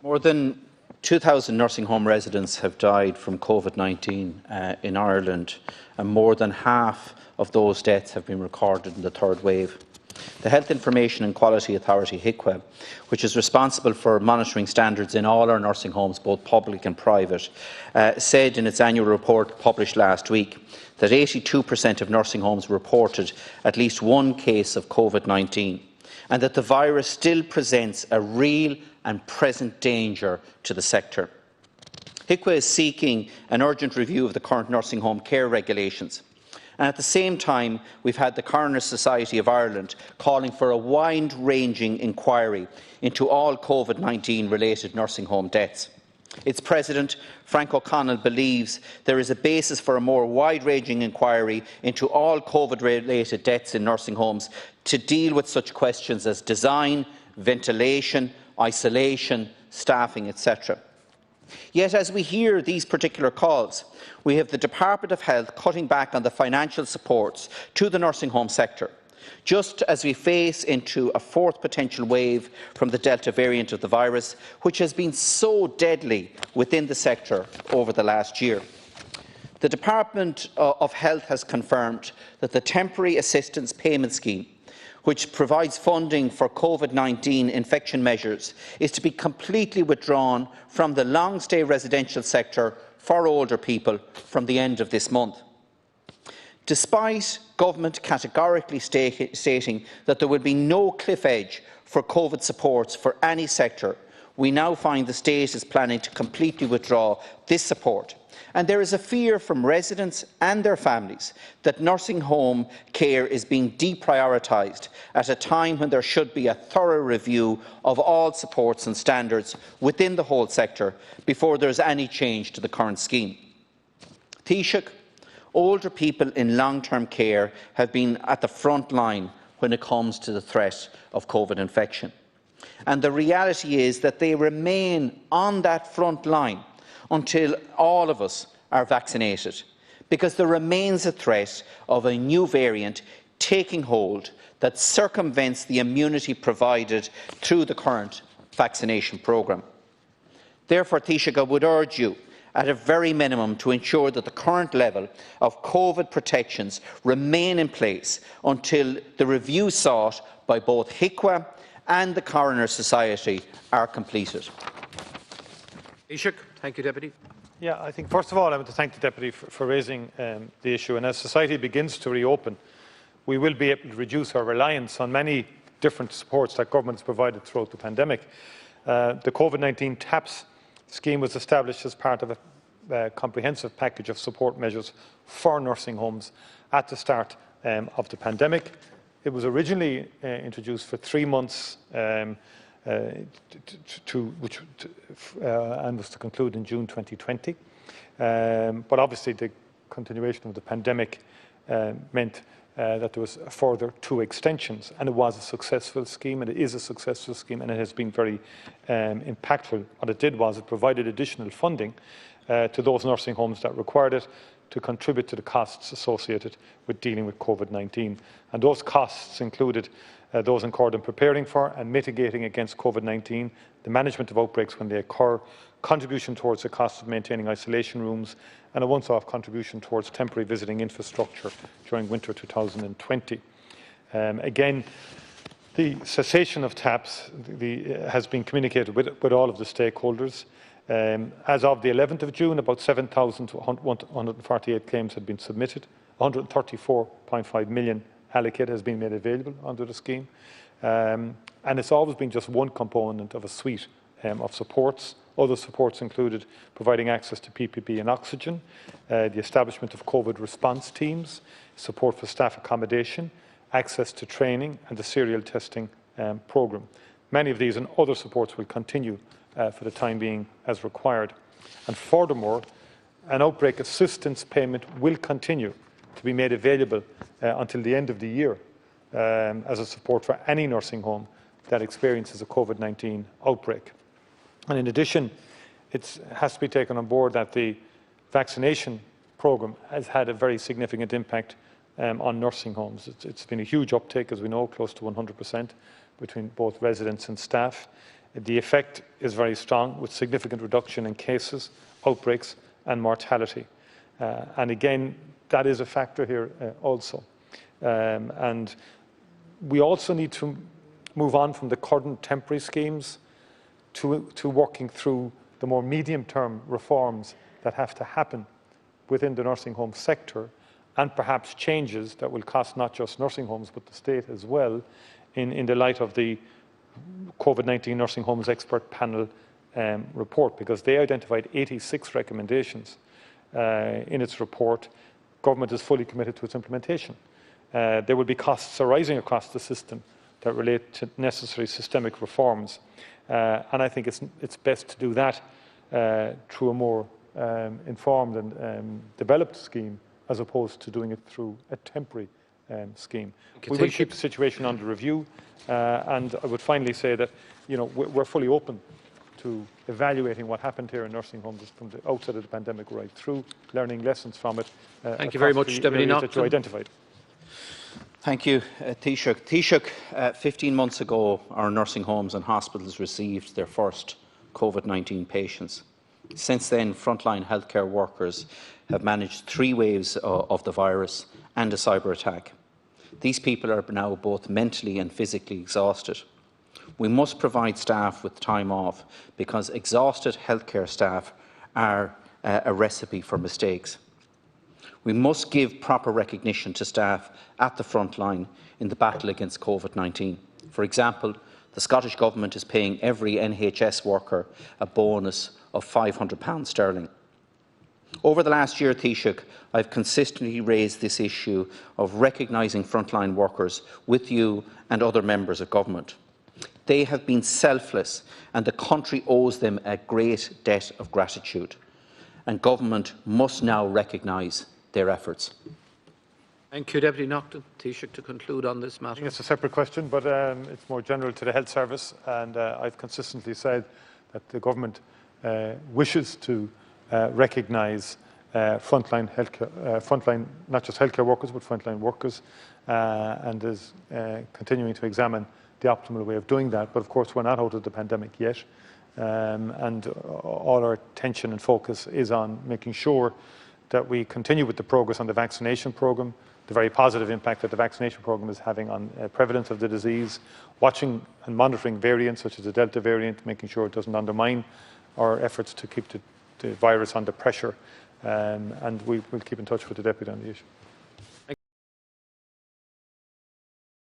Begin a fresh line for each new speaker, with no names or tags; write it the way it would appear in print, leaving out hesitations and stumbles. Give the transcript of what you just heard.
More than 2,000 nursing home residents have died from COVID-19 in Ireland, and more than half of those deaths have been recorded in the third wave. The Health Information and Quality Authority, HIQA, which is responsible for monitoring standards in all our nursing homes, both public and private, said in its annual report published last week that 82% of nursing homes reported at least one case of COVID-19, and that the virus still presents a real and present danger to the sector. HIQA is seeking an urgent review of the current nursing home care regulations. And at the same time, we've had the Coroners Society of Ireland calling for a wide-ranging inquiry into all COVID-19 related nursing home deaths. Its President, Frank O'Connell, believes there is a basis for a more wide-ranging inquiry into all COVID-related deaths in nursing homes to deal with such questions as design, ventilation, isolation, staffing, etc. Yet, as we hear these particular calls, we have the Department of Health cutting back on the financial supports to the nursing home sector, just as we face into a fourth potential wave from the Delta variant of the virus, which has been so deadly within the sector over the last year. The Department of Health has confirmed that the Temporary Assistance Payment Scheme, which provides funding for COVID-19 infection measures, is to be completely withdrawn from the long-stay residential sector for older people from the end of this month. Despite government categorically stating that there would be no cliff edge for COVID supports for any sector, we now find the state is planning to completely withdraw this support. And there is a fear from residents and their families that nursing home care is being deprioritised at a time when there should be a thorough review of all supports and standards within the whole sector before there is any change to the current scheme. Taoiseach, older people in long-term care have been at the front line when it comes to the threat of COVID infection. And the reality is that they remain on that front line until all of us are vaccinated, because there remains a threat of a new variant taking hold that circumvents the immunity provided through the current vaccination programme. Therefore, Taoiseach, I would urge you, at a very minimum, to ensure that the current level of COVID protections remain in place until the review sought by both HIQA and the Coroners Society are completed.
Taoiseach. Thank you, Deputy.
Yeah, I think first of all I want to thank the Deputy for raising the issue. And as society begins to reopen, we will be able to reduce our reliance on many different supports that government has provided throughout the pandemic. The COVID-19 TAPS scheme was established as part of a comprehensive package of support measures for nursing homes at the start of the pandemic. It was originally introduced for 3 months and was to conclude in June 2020. But obviously the continuation of the pandemic meant that there was a further 2 extensions, and it was a successful scheme, and it is a successful scheme, and it has been very impactful. What it did was it provided additional funding to those nursing homes that required it to contribute to the costs associated with dealing with COVID-19. And those costs included those incurred in preparing for and mitigating against COVID-19, the management of outbreaks when they occur, contribution towards the cost of maintaining isolation rooms, and a once-off contribution towards temporary visiting infrastructure during winter 2020. Again, the cessation of TAPS has been communicated with all of the stakeholders. As of the 11th of June, about 7,148 claims had been submitted. 134.5 million allocated has been made available under the scheme. And it's always been just one component of a suite of supports. Other supports included providing access to PPE and oxygen, the establishment of COVID response teams, support for staff accommodation, access to training, and the serial testing programme. Many of these and other supports will continue for the time being as required. And furthermore, an outbreak assistance payment will continue to be made available until the end of the year as a support for any nursing home that experiences a COVID-19 outbreak. And in addition, it has to be taken on board that the vaccination programme has had a very significant impact on nursing homes. It's been a huge uptake, as we know, close to 100%. between both residents and staff. The effect is very strong, with significant reduction in cases, outbreaks and mortality. And again, that is a factor here also. And we also need to move on from the current temporary schemes to working through the more medium-term reforms that have to happen within the nursing home sector, and perhaps changes that will cost not just nursing homes but the state as well, in the light of the COVID-19 Nursing Homes Expert Panel report, because they identified 86 recommendations in its report. Government is fully committed to its implementation. There will be costs arising across the system that relate to necessary systemic reforms, and I think it's best to do that through a more informed and developed scheme, as opposed to doing it through a temporary scheme. We will keep the situation under review, and I would finally say that we're fully open to evaluating what happened here in nursing homes from the outset of the pandemic right through, learning lessons from it.
Thank you very much, Deputy Naughten.
That you identified.
Thank you, Taoiseach. Taoiseach, 15 months ago, our nursing homes and hospitals received their first COVID-19 patients. Since then, frontline healthcare workers have managed 3 waves of the virus and a cyber attack. These people are now both mentally and physically exhausted. We must provide staff with time off, because exhausted healthcare staff are a recipe for mistakes. We must give proper recognition to staff at the front line in the battle against COVID-19. For example, the Scottish Government is paying every NHS worker a bonus of £500 sterling. Over the last year, Taoiseach, I have consistently raised this issue of recognising frontline workers with you and other members of government. They have been selfless, and the country owes them a great debt of gratitude, and government must now recognise their efforts.
Thank you, Deputy Naughten. Taoiseach, to conclude on this matter.
I think it's a separate question, but it's more general to the health service, and I've consistently said that the government wishes to recognise frontline healthcare, not just healthcare workers, but frontline workers, and is continuing to examine the optimal way of doing that. But of course, we're not out of the pandemic yet, and all our attention and focus is on making sure that we continue with the progress on the vaccination programme, the very positive impact that the vaccination programme is having on prevalence of the disease, watching and monitoring variants such as the Delta variant, making sure it doesn't undermine our efforts to keep the virus under pressure, and we will keep in touch with the Deputy on the issue.